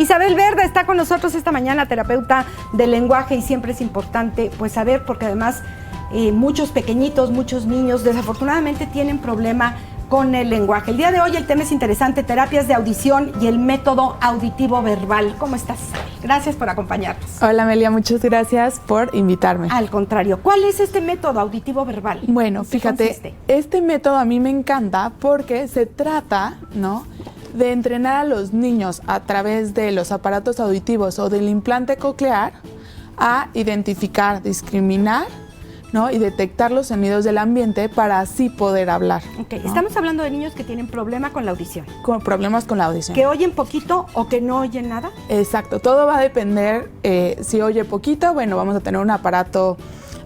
Isabel Verde está con nosotros esta mañana, terapeuta del lenguaje, y siempre es importante pues saber, porque además muchos pequeñitos, muchos niños desafortunadamente tienen problema con el lenguaje. El día de hoy el tema es interesante, terapias de audición y el método auditivo verbal. ¿Cómo estás, Isabel? Gracias por acompañarnos. Hola, Amelia, muchas gracias por invitarme. Al contrario, ¿cuál es este método auditivo verbal? Bueno, fíjate, este método a mí me encanta porque se trata, ¿no?, de entrenar a los niños a través de los aparatos auditivos o del implante coclear a identificar, discriminar, ¿no?, y detectar los sonidos del ambiente para así poder hablar. Okay. ¿No? Estamos hablando de niños que tienen problema con la audición. Con problemas con la audición. ¿Que oyen poquito o que no oyen nada? Exacto, todo va a depender. Si oye poquito, bueno, vamos a tener un aparato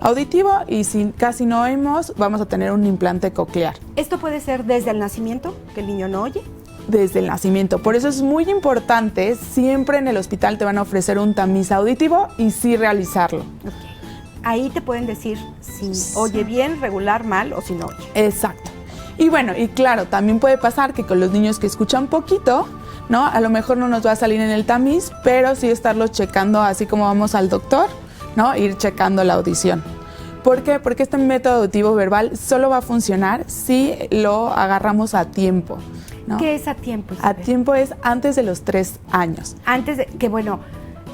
auditivo, y si casi no oímos, vamos a tener un implante coclear. ¿Esto puede ser desde el nacimiento, que el niño no oye? Desde el nacimiento. Por eso es muy importante, siempre en el hospital te van a ofrecer un tamiz auditivo y sí realizarlo. Okay. Ahí te pueden decir si oye bien, regular, mal o si no oye. Exacto. Y bueno, y claro, también puede pasar que con los niños que escuchan poquito, ¿no?, a lo mejor no nos va a salir en el tamiz, pero sí estarlos checando así como vamos al doctor, ¿no?, ir checando la audición. ¿Por qué? Porque este método auditivo verbal solo va a funcionar si lo agarramos a tiempo, ¿no? ¿Qué es a tiempo, Isabel? A tiempo es antes de los 3 años. Antes de que, bueno,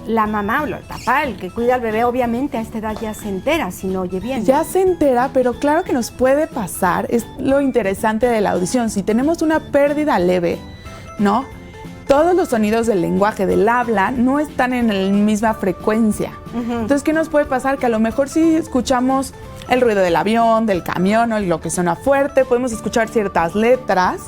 la mamá o el papá, el que cuida al bebé, obviamente a esta edad ya se entera si no oye bien. Ya se entera, pero claro que nos puede pasar, es lo interesante de la audición. Si tenemos una pérdida leve, ¿no?, todos los sonidos del lenguaje, del habla, no están en la misma frecuencia. Entonces, ¿qué nos puede pasar? Que a lo mejor sí escuchamos el ruido del avión, del camión, o lo que suena fuerte, podemos escuchar ciertas letras,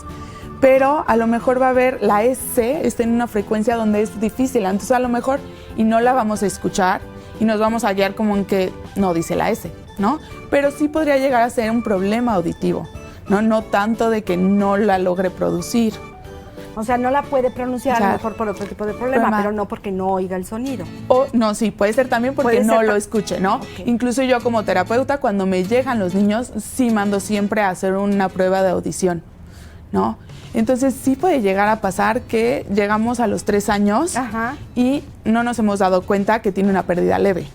pero a lo mejor va a haber la S, está en una frecuencia donde es difícil, entonces a lo mejor y no la vamos a escuchar y nos vamos a guiar como en que no dice la S, ¿no? Pero sí podría llegar a ser un problema auditivo, ¿no? No tanto de que no la logre producir. O sea, no la puede pronunciar, O sea, a lo mejor por otro tipo de problema, pero no porque no oiga el sonido. O no, sí, puede ser también porque no lo escuche, ¿no? Okay. Incluso yo como terapeuta, cuando me llegan los niños, sí mando siempre a hacer una prueba de audición, ¿no? Entonces sí puede llegar a pasar que llegamos a los 3 años y no nos hemos dado cuenta que tiene una pérdida leve.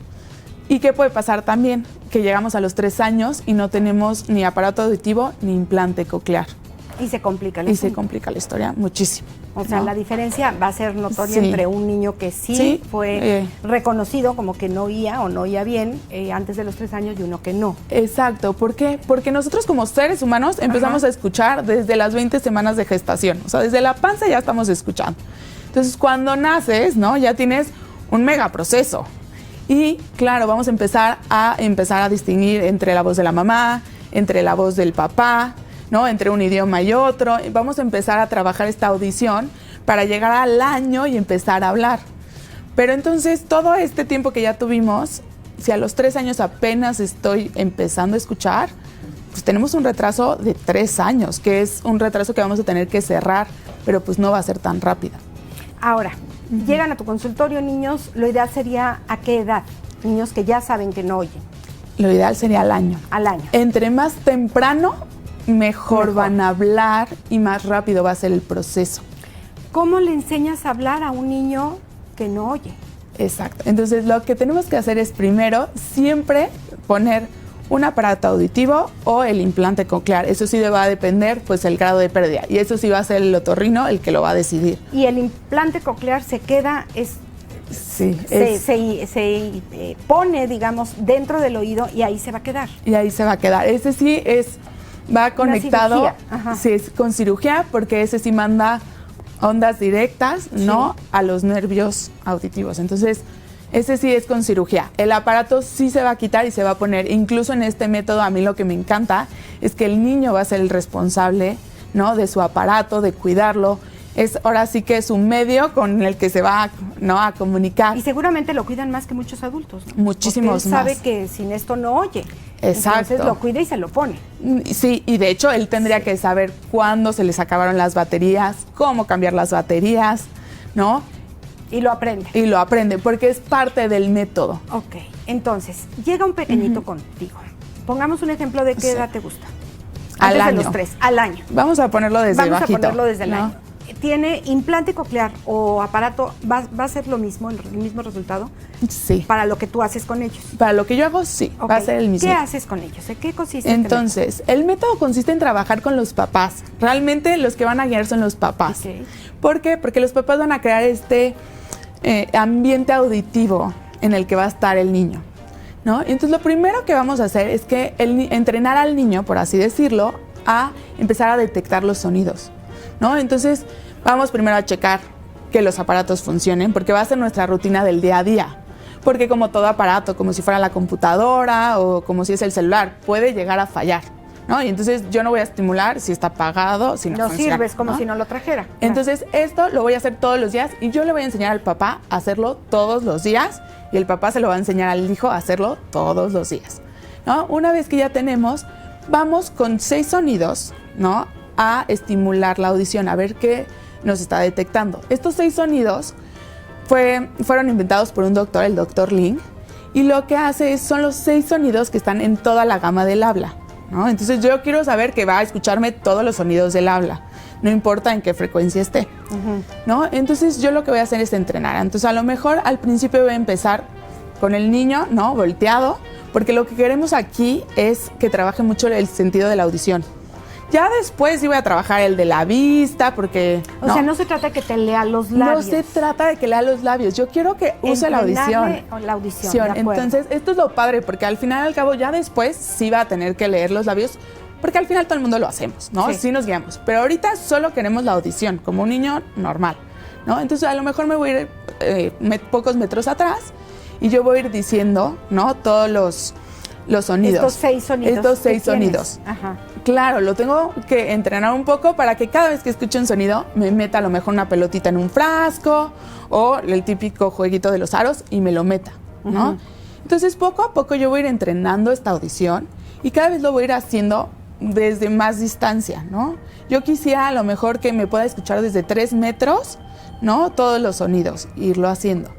¿Y qué puede pasar también? Que llegamos a los 3 años y no tenemos ni aparato auditivo ni implante coclear. Y se complica la historia. Y se complica la historia muchísimo. O sea, la diferencia va a ser notoria entre un niño que sí fue reconocido como que no oía o no oía bien antes de los 3 años y uno que no. Exacto. ¿Por qué? Porque nosotros como seres humanos empezamos a escuchar desde las 20 semanas de gestación. O sea, desde la panza ya estamos escuchando. Entonces, cuando naces, ¿no?, ya tienes un megaproceso. Y claro, vamos a empezar a distinguir entre la voz de la mamá, entre la voz del papá, ¿no?, entre un idioma y otro. Vamos a empezar a trabajar esta audición para llegar al año y empezar a hablar. Pero entonces, todo este tiempo que ya tuvimos, si a los 3 años apenas estoy empezando a escuchar, pues tenemos un retraso de 3 años, que es un retraso que vamos a tener que cerrar, pero pues no va a ser tan rápido. Ahora, llegan a tu consultorio niños, lo ideal sería ¿a qué edad? Niños que ya saben que no oyen. Lo ideal sería al año. Al año. Entre más temprano, mejor van a hablar y más rápido va a ser el proceso. ¿Cómo le enseñas a hablar a un niño que no oye? Exacto. Entonces, lo que tenemos que hacer es primero siempre poner un aparato auditivo o el implante coclear. Eso sí va a depender, pues, el grado de pérdida. Y eso sí va a ser el otorrino el que lo va a decidir. ¿Y el implante coclear se queda, se pone, digamos, dentro del oído y ahí se va a quedar? Y ahí se va a quedar. Ese sí va conectado, sí, es con cirugía, porque ese sí manda ondas directas, ¿no?, a los nervios auditivos. Entonces, ese sí es con cirugía. El aparato sí se va a quitar y se va a poner. Incluso en este método, a mí lo que me encanta es que el niño va a ser el responsable, ¿no?, de su aparato, de cuidarlo. Es ahora sí que es un medio con el que se va, ¿no?, a comunicar. Y seguramente lo cuidan más que muchos adultos, ¿no? Muchísimos Porque él sabe que sin esto no oye. Exacto. Entonces lo cuida y se lo pone. Sí, y de hecho él tendría que saber cuándo se les acabaron las baterías, cómo cambiar las baterías, ¿no? Y lo aprende. Y lo aprende, porque es parte del método. Ok, entonces, llega un pequeñito contigo. Pongamos un ejemplo de qué edad te gusta. Al año. De los 3, al año. Vamos a ponerlo desde bajito. Vamos a ponerlo desde el año. tiene implante coclear o aparato, ¿va a ser lo mismo, el mismo resultado? Sí. Para lo que tú haces con ellos. Para lo que yo hago, sí, Ok. va a ser el mismo. ¿Qué haces con ellos? ¿En qué consiste? Entonces, el método consiste en trabajar con los papás. Realmente los que van a guiar son los papás. Ok. ¿Por qué? Porque los papás van a crear este ambiente auditivo en el que va a estar el niño, ¿no? Entonces, lo primero que vamos a hacer es que entrenar al niño, por así decirlo, a empezar a detectar los sonidos, ¿no? Entonces, vamos primero a checar que los aparatos funcionen, porque va a ser nuestra rutina del día a día. Porque como todo aparato, como si fuera la computadora o como si es el celular, puede llegar a fallar, ¿no? Y entonces yo no voy a estimular si está apagado, si no No funciona, sirves como ¿no? si no lo trajera. Entonces esto lo voy a hacer todos los días y yo le voy a enseñar al papá a hacerlo todos los días y el papá se lo va a enseñar al hijo a hacerlo todos los días, ¿no? Una vez que ya tenemos, vamos con 6 sonidos, ¿no? A estimular la audición, a ver qué nos está detectando. Estos 6 sonidos fueron inventados por un doctor, el doctor Ling, y lo que hace son los 6 sonidos que están en toda la gama del habla, ¿no? Entonces yo quiero saber que va a escucharme todos los sonidos del habla, no importa en qué frecuencia esté, ¿no? Entonces yo lo que voy a hacer es entrenar. Entonces a lo mejor al principio voy a empezar con el niño, ¿no? Volteado, porque lo que queremos aquí es que trabaje mucho el sentido de la audición. Ya después sí voy a trabajar el de la vista, porque... O sea, no se trata de que te lea los labios. No se trata de que lea los labios. Yo quiero que use la audición. La audición, de acuerdo. Entonces, esto es lo padre, porque al final y al cabo ya después sí va a tener que leer los labios, porque al final todo el mundo lo hacemos, ¿no? Sí nos guiamos. Pero ahorita solo queremos la audición, como un niño normal, ¿no? Entonces, a lo mejor me voy a ir pocos metros atrás y yo voy a ir diciendo, ¿no? Todos los sonidos. Estos 6 sonidos. Estos 6 sonidos. Ajá. Claro, lo tengo que entrenar un poco para que cada vez que escuche un sonido me meta a lo mejor una pelotita en un frasco o el típico jueguito de los aros y me lo meta, ¿no? Entonces, poco a poco yo voy a ir entrenando esta audición y cada vez lo voy a ir haciendo desde más distancia, ¿no? Yo quisiera a lo mejor que me pueda escuchar desde 3 metros, ¿no? Todos los sonidos, irlo haciendo.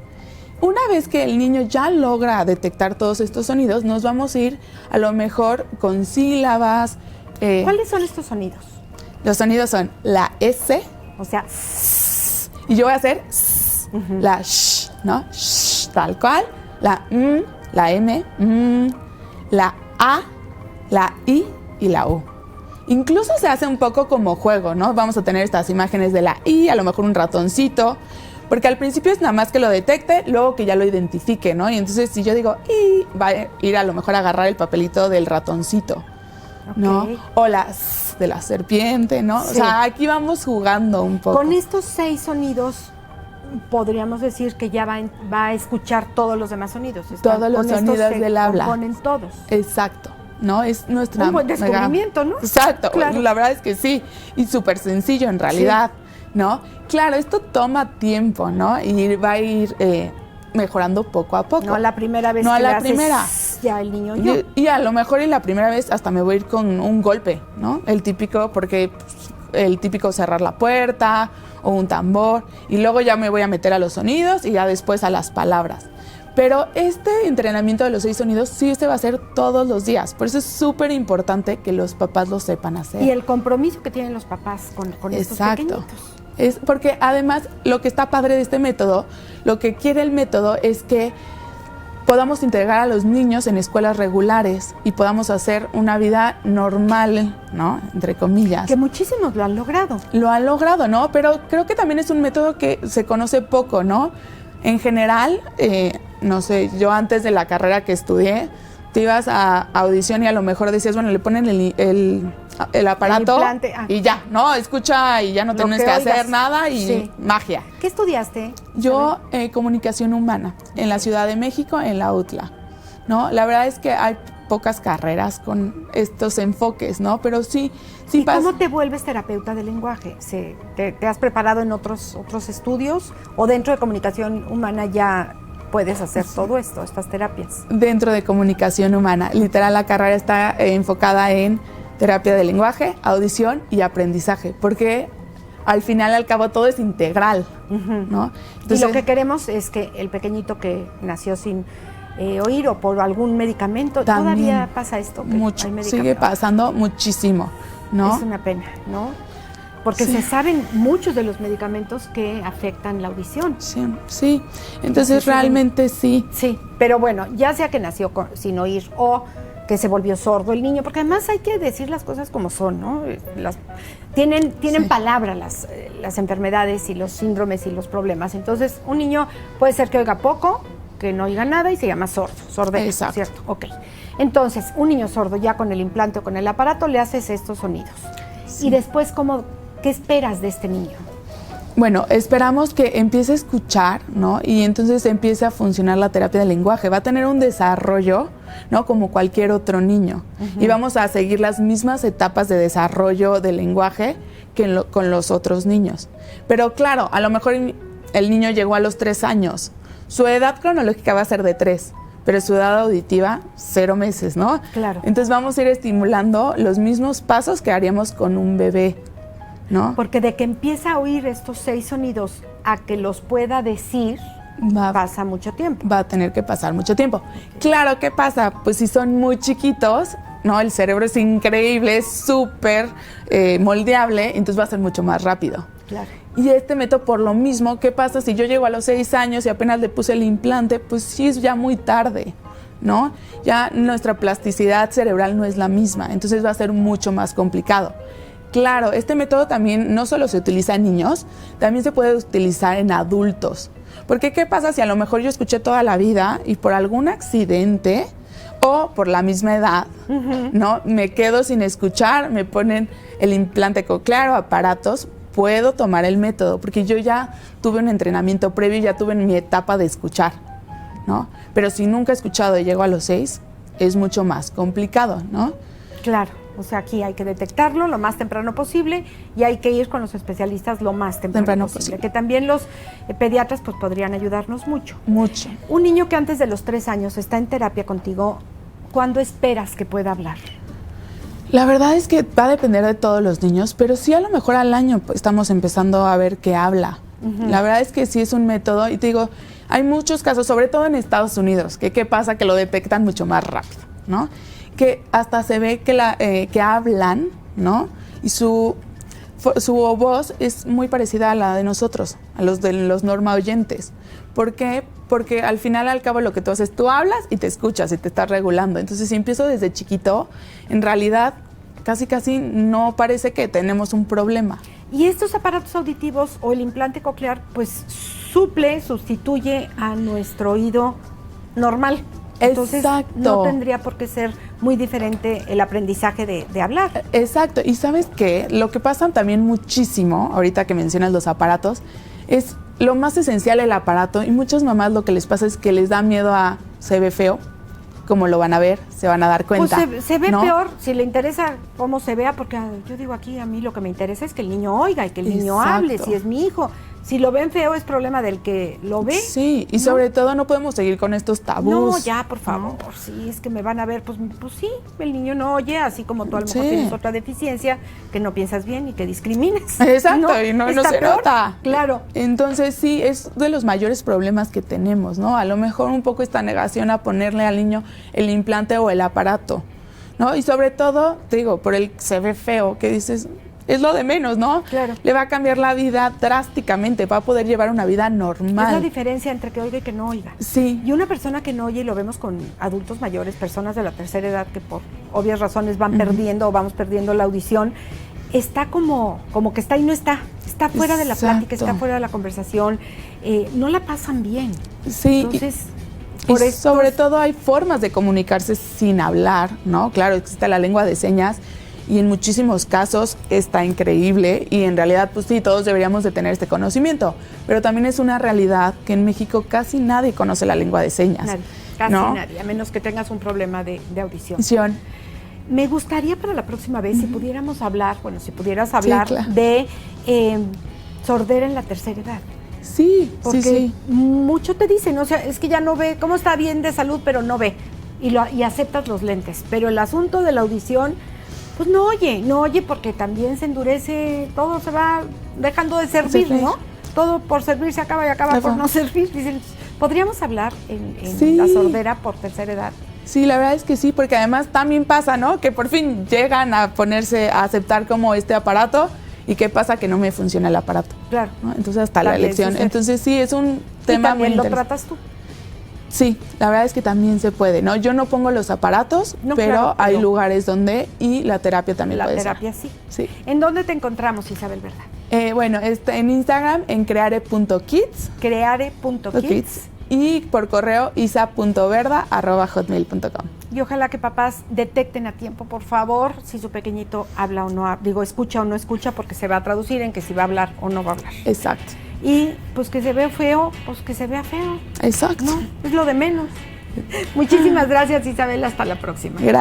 Una vez que el niño ya logra detectar todos estos sonidos, nos vamos a ir a lo mejor con sílabas. ¿Cuáles son estos sonidos? Los sonidos son la S. O sea, y yo voy a hacer la sh, ¿no? Sh, tal cual. La la M, la A, la I y la U. Incluso se hace un poco como juego, ¿no? Vamos a tener estas imágenes de la I, a lo mejor un ratoncito, porque al principio es nada más que lo detecte, luego que ya lo identifique, ¿no? Y entonces si yo digo I, va a ir a lo mejor a agarrar el papelito del ratoncito, ¿no? Okay. O la S de la serpiente, ¿no? Sí. O sea, aquí vamos jugando un poco. Con estos 6 sonidos podríamos decir que ya va a escuchar todos los demás sonidos. Todos los sonidos del habla. Componen todos. Exacto. ¿No? Es nuestra... Un buen descubrimiento, ¿no? Exacto. Claro. La verdad es que sí. Y súper sencillo en realidad, sí. ¿No? Claro, esto toma tiempo, ¿no? Y va a ir mejorando poco a poco. No a la primera vez no que a la primera. Ya el niño yo. Y a lo mejor en la primera vez hasta me voy a ir con un golpe, ¿no? El típico, porque el típico cerrar la puerta o un tambor. Y luego ya me voy a meter a los sonidos y ya después a las palabras. Pero este entrenamiento de los 6 sonidos sí se va a hacer todos los días. Por eso es súper importante que los papás lo sepan hacer. Y el compromiso que tienen los papás con estos pequeñitos. Es porque además lo que está padre de este método, lo que quiere el método es que podamos integrar a los niños en escuelas regulares y podamos hacer una vida normal, ¿no? Entre comillas. Que muchísimos lo han logrado. Lo han logrado, ¿no? Pero creo que también es un método que se conoce poco, ¿no? En general, no sé, yo antes de la carrera que estudié, te ibas a audición y a lo mejor decías, bueno, le ponen el aparato y ya, ¿no? Escucha y ya no tienes que hacer nada y magia. ¿Qué estudiaste? Yo, comunicación humana, en la Ciudad de México, en la UTLA, ¿no? La verdad es que hay pocas carreras con estos enfoques, ¿no? Pero sí ¿Y cómo te vuelves terapeuta del lenguaje? ¿Te has preparado en otros estudios o dentro de comunicación humana ya puedes hacer todo esto, estas terapias? Dentro de comunicación humana, literal la carrera está enfocada en terapia del lenguaje, audición y aprendizaje, porque al final, al cabo, todo es integral, ¿no? Entonces, y lo que queremos es que el pequeñito que nació sin oír o por algún medicamento, todavía pasa esto. Mucho, sigue pasando muchísimo, ¿no? Es una pena, ¿no? porque se saben muchos de los medicamentos que afectan la audición. Sí. Entonces realmente sí. Sí, pero bueno, ya sea que nació sin oír o que se volvió sordo el niño, porque además hay que decir las cosas como son, ¿no? Tienen palabra las enfermedades y los síndromes y los problemas. Entonces, un niño puede ser que oiga poco, que no oiga nada y se llama sordera, ¿cierto? Ok. Entonces, un niño sordo ya con el implante o con el aparato le haces estos sonidos. Sí. Y después, ¿qué esperas de este niño? Bueno, esperamos que empiece a escuchar, ¿no? Y entonces empiece a funcionar la terapia del lenguaje. Va a tener un desarrollo, ¿no? Como cualquier otro niño. Y vamos a seguir las mismas etapas de desarrollo del lenguaje que con los otros niños. Pero claro, a lo mejor el niño llegó a los 3 años. Su edad cronológica va a ser de 3, pero su edad auditiva, 0 meses, ¿no? Claro. Entonces vamos a ir estimulando los mismos pasos que haríamos con un bebé, ¿no? Porque de que empieza a oír estos 6 sonidos a que los pueda decir, pasa mucho tiempo. Va a tener que pasar mucho tiempo. Claro, ¿qué pasa? Pues si son muy chiquitos, ¿no? El cerebro es increíble, es súper moldeable, entonces va a ser mucho más rápido. Claro. Y este método, por lo mismo, ¿qué pasa si yo llego a los 6 años y apenas le puse el implante? Pues sí es ya muy tarde, ¿no? Ya nuestra plasticidad cerebral no es la misma, entonces va a ser mucho más complicado. Claro, este método también no solo se utiliza en niños, también se puede utilizar en adultos. Porque ¿qué pasa si a lo mejor yo escuché toda la vida y por algún accidente o por la misma edad, ¿no? Me quedo sin escuchar, me ponen el implante coclear o aparatos, puedo tomar el método porque yo ya tuve un entrenamiento previo y ya tuve mi etapa de escuchar, ¿no? Pero si nunca he escuchado y llego a los 6, es mucho más complicado, ¿no? Claro. O sea, aquí hay que detectarlo lo más temprano posible y hay que ir con los especialistas lo más temprano posible. Que también los pediatras pues podrían ayudarnos mucho. Mucho. Un niño que antes de los 3 años está en terapia contigo, ¿cuándo esperas que pueda hablar? La verdad es que va a depender de todos los niños, pero sí a lo mejor al año pues, estamos empezando a ver que habla. La verdad es que sí es un método y te digo, hay muchos casos, sobre todo en Estados Unidos, que qué pasa que lo detectan mucho más rápido, ¿no? Que hasta se ve que hablan, ¿no? Y su voz es muy parecida a la de nosotros, a los de los norma oyentes. ¿Por qué? Porque al final, al cabo, lo que tú haces, tú hablas y te escuchas y te estás regulando. Entonces, si empiezo desde chiquito, en realidad, casi no parece que tenemos un problema. Y estos aparatos auditivos o el implante coclear, pues sustituye a nuestro oído normal. Entonces, no tendría por qué ser muy diferente el aprendizaje de hablar. Exacto. Y ¿sabes qué? Lo que pasa también muchísimo, ahorita que mencionas los aparatos, es lo más esencial el aparato. Y muchas mamás lo que les pasa es que les da miedo a se ve feo, como lo van a ver, se van a dar cuenta. Pues se ve, ¿no? peor si le interesa cómo se vea, porque yo digo aquí, a mí lo que me interesa es que el niño oiga y que el niño hable, si es mi hijo. Si lo ven feo es problema del que lo ve. Sí, y sobre todo no podemos seguir con estos tabús. No, ya, por favor, sí, es que me van a ver, pues sí, el niño no oye, así como tú a lo mejor tienes otra deficiencia, que no piensas bien y que discrimines. Exacto, y no se peor. nota. Claro. Entonces sí, es de los mayores problemas que tenemos, ¿no? A lo mejor un poco esta negación a ponerle al niño el implante o el aparato, ¿no? Y sobre todo, te digo, por el se ve feo, que dices... Es lo de menos, ¿no? Claro. Le va a cambiar la vida drásticamente, va a poder llevar una vida normal. Es la diferencia entre que oiga y que no oiga. Sí. Y una persona que no oye, y lo vemos con adultos mayores, personas de la tercera edad que por obvias razones van perdiendo o vamos perdiendo la audición, está como que está y no está. Está fuera de la plática, está fuera de la conversación, no la pasan bien. Sí. Entonces... Y sobre todo hay formas de comunicarse sin hablar, ¿no? Claro, existe la lengua de señas, y en muchísimos casos está increíble y en realidad pues sí, todos deberíamos de tener este conocimiento, pero también es una realidad que en México casi nadie conoce la lengua de señas. Casi nadie, a menos que tengas un problema de audición. Me gustaría para la próxima vez si pudiéramos hablar, si pudieras hablar de sordera en la tercera edad. Sí, porque mucho te dicen, o sea, es que ya no ve, cómo está bien de salud, pero no ve, y aceptas los lentes, pero el asunto de la audición... Pues no oye porque también se endurece, todo se va dejando de servir, ¿no? Todo por servir se acaba y acaba por no servir. Dicen, ¿podríamos hablar en la sordera por tercera edad? Sí, la verdad es que sí, porque además también pasa, ¿no? Que por fin llegan a ponerse a aceptar como este aparato ¿Y qué pasa? Que no me funciona el aparato. Claro. ¿no? Entonces, hasta la También elección. sucede. Entonces, sí, es un tema muy ¿Y también lo interesante. tratas tú? Sí, la verdad es que también se puede, ¿no? Yo no pongo los aparatos, No, pero claro, hay pero- lugares donde, y la terapia también La puede terapia sí. ser. Sí. ¿En dónde te encontramos, Isabel Verda? Bueno, en Instagram, en creare.kids. Creare.kids. Y por correo isa.verda@hotmail.com. Y ojalá que papás detecten a tiempo, por favor, si su pequeñito habla o no, escucha o no escucha, porque se va a traducir en que si va a hablar o no va a hablar. Exacto. Y pues que se vea feo, pues que se vea feo. Exacto. No, es lo de menos. Muchísimas gracias, Isabel. Hasta la próxima. Gracias.